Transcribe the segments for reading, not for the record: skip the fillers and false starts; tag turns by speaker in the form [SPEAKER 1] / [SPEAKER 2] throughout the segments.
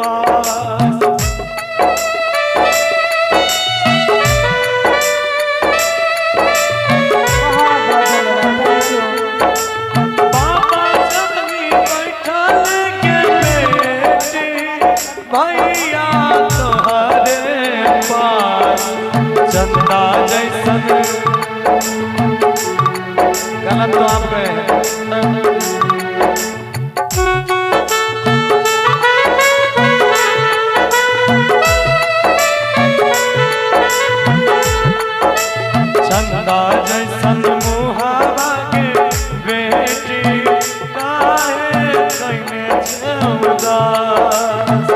[SPEAKER 1] पास। बाबा जंगी बैठल के बेटी भैया तोहरे पास। चंदा जैसन गलत तो आप गए चंदा जैसन मुहावा के बेटी काहे कइने छे उदास।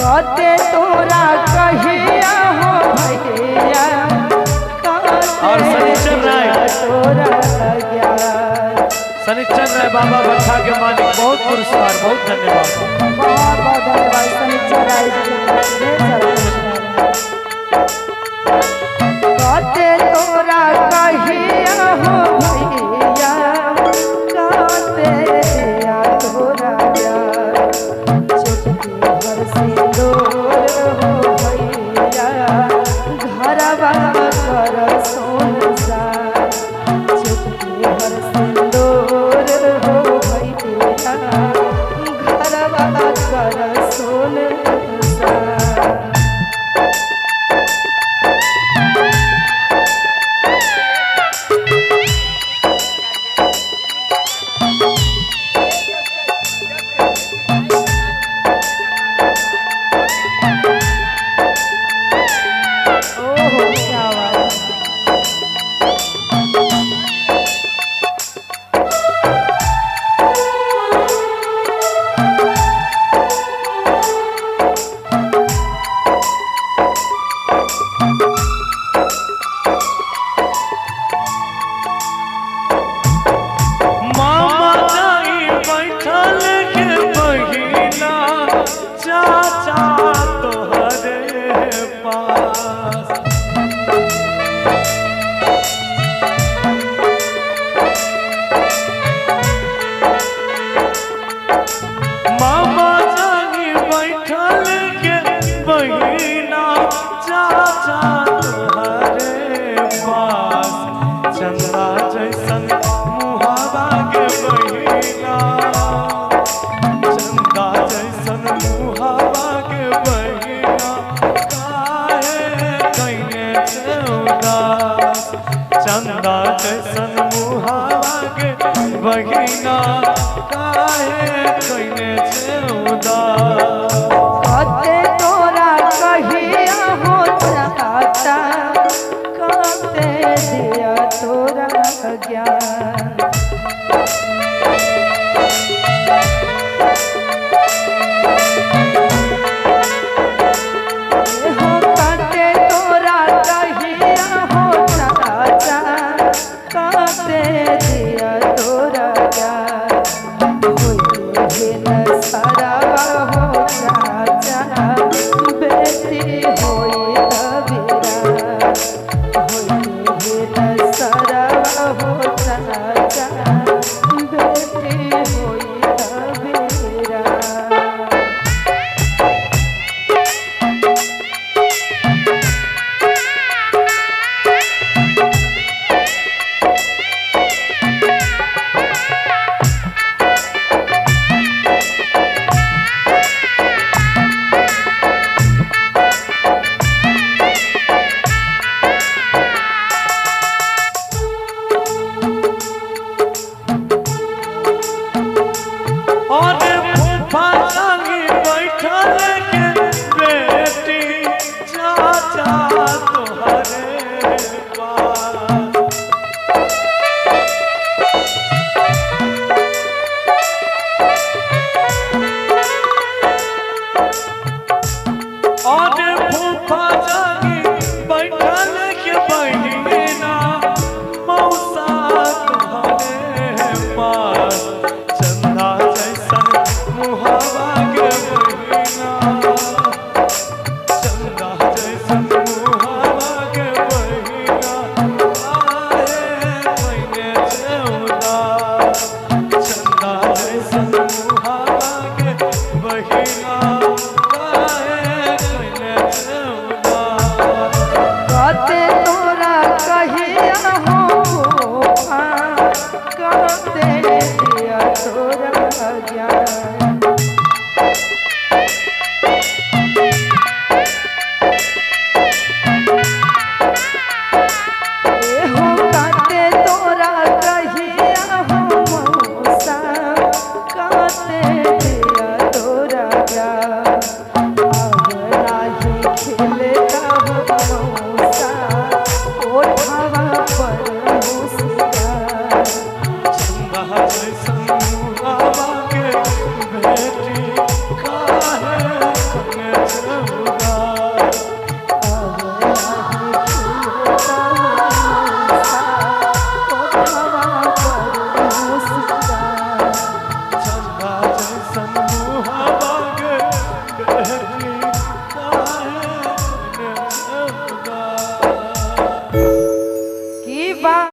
[SPEAKER 2] कहते तोरा कहिया हो भैया
[SPEAKER 1] और शनिचर राय शनिचर राय बाबा भट्टा के मालिक बहुत पुरस्कार बहुत धन्यवाद।
[SPEAKER 2] बहुत बहुत धन्यवाद शनिचर राय कहते तोरा कहिया हो भैया कहते तोरा चुटकी भर सिंदूर हो भैया घरवा कर सोन सा। चुटकी भर सिंदूर हो भैया घरवा कर सोन सा।
[SPEAKER 1] चंदा जैसन मुहावा के बहिना चंदा जैसन मुहावा के बहिना काहे कइने छे उदास। चंदा जैसन मुहावा के बहिना काहे कइने छे उदास।
[SPEAKER 2] कहते तोरा कहिया हो चाचा कहते दिया तोरा ज्ञान। कहते तोरा कहिया हो चाचा कहते दिया तोरा ज्ञान।
[SPEAKER 1] पहिला काहे कइले उदास
[SPEAKER 2] कहते तोरा कहिया हो गोपा कहते दिया तोरा ज्ञान हो कहते तोरा कहिया हो मौसा कहते दिया तोरा ज्ञान अब नाही खिलेगा हो मौसा ओठवा पर मुस्कान
[SPEAKER 1] चंदा जैसन मुहावा के बेटी काहे कइले उदास
[SPEAKER 2] अब नाही खिलेगा हो मौसा ओठवा पर मुस्कान